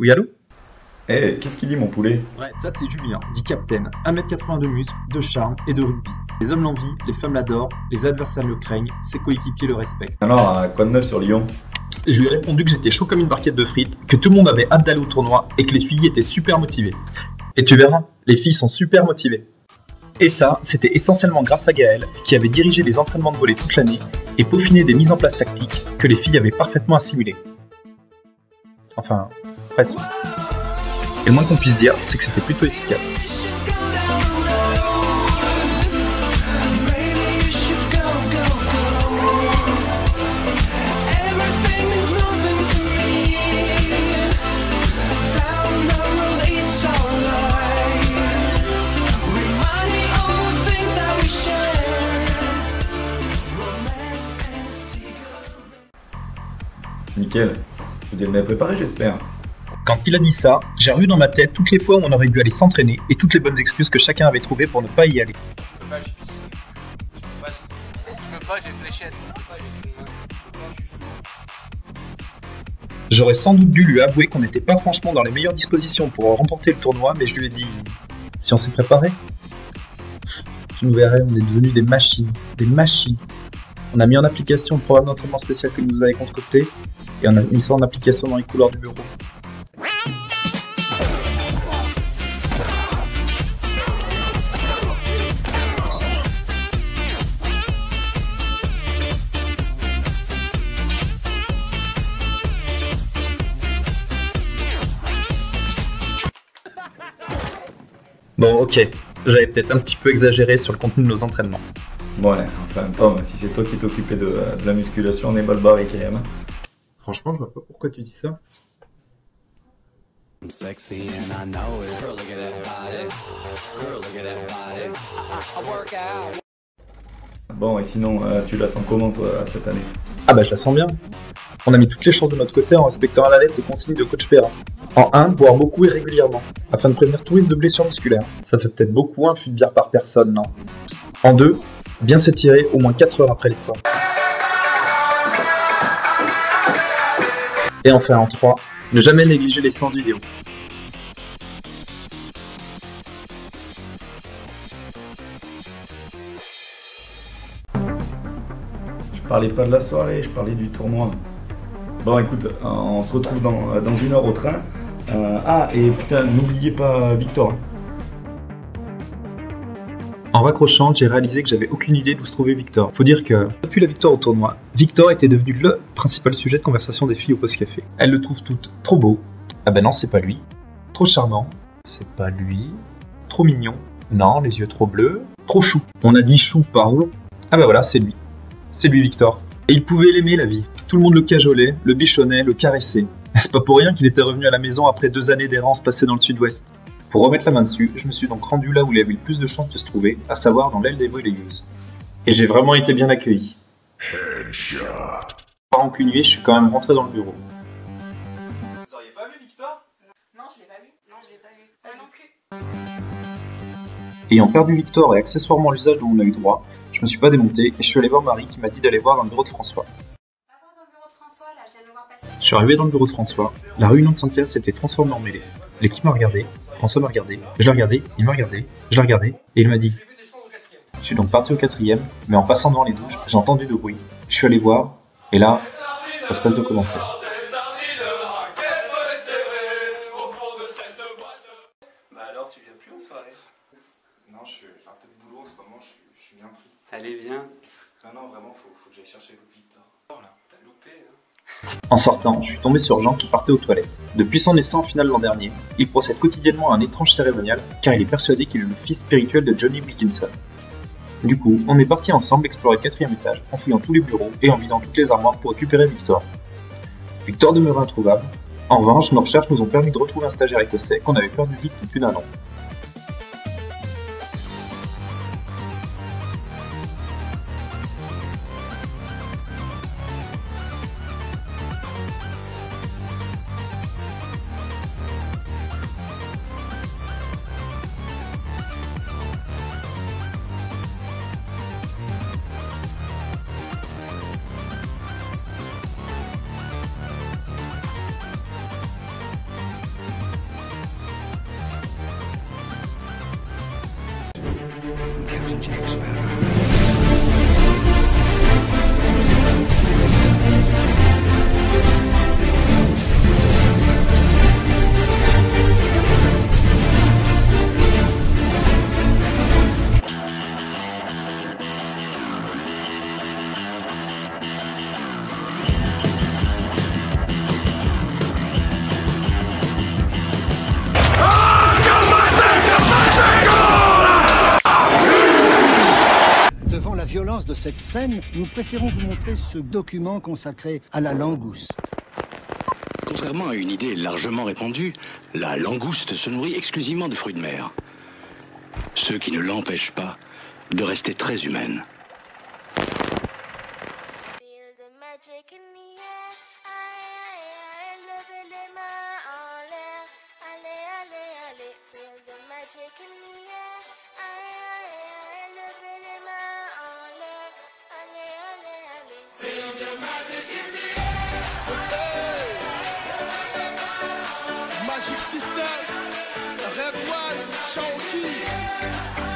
Oui, allô? Eh, qu'est-ce qu'il dit mon poulet? Ouais, ça c'est Julien, dit Captain, 1m80 de muscle, de charme et de rugby. Les hommes l'envient, les femmes l'adorent, les adversaires le craignent, ses coéquipiers le respectent. Alors, quoi de neuf sur Lyon? Je lui ai répondu que j'étais chaud comme une barquette de frites, que tout le monde avait hâte d'aller au tournoi et que les filles étaient super motivées. Et tu verras, les filles sont super motivées. Et ça, c'était essentiellement grâce à Gaël, qui avait dirigé les entraînements de volley toute l'année et peaufiné des mises en place tactiques que les filles avaient parfaitement assimilées. Enfin, presque. Et le moins qu'on puisse dire, c'est que c'était plutôt efficace. Nickel. Vous avez bien préparé, j'espère. Quand il a dit ça, j'ai revu dans ma tête toutes les fois où on aurait dû aller s'entraîner et toutes les bonnes excuses que chacun avait trouvées pour ne pas y aller. Je peux pas, j'ai pissé. Je peux pas, j'ai fléchette. Je peux pas, j'ai qu'une main. Je peux pas, je suis sourd. J'aurais sans doute dû lui avouer qu'on n'était pas franchement dans les meilleures dispositions pour remporter le tournoi, mais je lui ai dit si on s'est préparé. Tu nous verrais, on est devenus des machines, des machines. On a mis en application le programme d'entraînement spécial que nous avait concocté et on a mis ça en application dans les couloirs du bureau. Bon, ok, j'avais peut-être un petit peu exagéré sur le contenu de nos entraînements. Ouais, enfin, en même temps, si c'est toi qui t'occupais de la musculation, on est mal barré quand même. Franchement, je vois pas pourquoi tu dis ça. I'm sexy and I know it. Girl, look at that body. Girl, look at that body. I work out. Bon, et sinon, tu la sens comment, toi, cette année? Ah bah je la sens bien. On a mis toutes les chances de notre côté en respectant à la lettre les consignes de coach Perrin. En 1, boire beaucoup et régulièrement, afin de prévenir tout risque de blessure musculaire. Ça fait peut-être beaucoup un fût de bière par personne, non? En 2, bien s'étirer au moins 4 heures après l'effort. Et enfin en 3, ne jamais négliger les séances vidéo. Je parlais pas de la soirée, je parlais du tournoi. Bon, écoute, on se retrouve dans 1 heure au train. Ah, et putain, n'oubliez pas Victor. En raccrochant, j'ai réalisé que j'avais aucune idée d'où se trouvait Victor. Faut dire que, depuis la victoire au tournoi, Victor était devenu le principal sujet de conversation des filles au post-café. Elles le trouvent toutes trop beau. Ah ben non, c'est pas lui. Trop charmant. C'est pas lui. Trop mignon. Non, les yeux trop bleus. Trop chou. On a dit chou par rond. Ah bah voilà, c'est lui. C'est lui Victor. Et il pouvait l'aimer la vie. Tout le monde le cajolait, le bichonnait, le caressait. C'est pas pour rien qu'il était revenu à la maison après 2 années d'errance passées dans le sud-ouest. Pour remettre la main dessus, je me suis donc rendu là où il avait le plus de chances de se trouver, à savoir dans l'aile des volleyeuses. Et j'ai vraiment été bien accueilli. Pas rancunier, je suis quand même rentré dans le bureau. Vous auriez pas vu Victor? Non, je l'ai pas vu. Non, je l'ai pas vu. Non plus. Ayant perdu Victor et accessoirement l'usage dont on a eu droit, je me suis pas démonté et je suis allé voir Marie qui m'a dit d'aller voir dans le bureau de François. Va voir dans le bureau de François, là, je viens de le voir passer. Je suis arrivé dans le bureau de François, la réunion de syndicat s'était transformée en mêlée. L'équipe m'a regardé, François m'a regardé, je l'ai regardé, il m'a regardé, je l'ai regardé, et il m'a dit J'ai vu descendre au 4ème. je suis donc parti au 4ème, mais en passant devant les douches, j'ai entendu du bruit. Je suis allé voir, et là, ça se passe de commentaires. Bah alors, tu viens plus en soirée? Non, j'ai un peu de boulot en ce moment, je suis bien pris. Allez, viens. Non, vraiment, faut que j'aille chercher Victor. Là. T'as loupé, hein. En sortant, je suis tombé sur Jean qui partait aux toilettes. Depuis son essai en finale l'an dernier, il procède quotidiennement à un étrange cérémonial car il est persuadé qu'il est le fils spirituel de Johnny Wilkinson. Du coup, on est parti ensemble explorer le 4e étage, en fouillant tous les bureaux et en vidant toutes les armoires pour récupérer Victor. Victor demeurait introuvable. En revanche, nos recherches nous ont permis de retrouver un stagiaire écossais qu'on avait perdu de vue depuis plus d'un an. Devant la violence de cette scène, nous préférons vous montrer ce document consacré à la langouste. Contrairement à une idée largement répandue, la langouste se nourrit exclusivement de fruits de mer. Ce qui ne l'empêche pas de rester très humaine. Feel the magic in the air. Aïe, levez les mains en l'air. Allez, allez, allez. Feel the magic in the air. Aïe, levez les mains en l'air. Allez, allez, allez. Feel the magic in the air. Magic System, Red One, Shawty.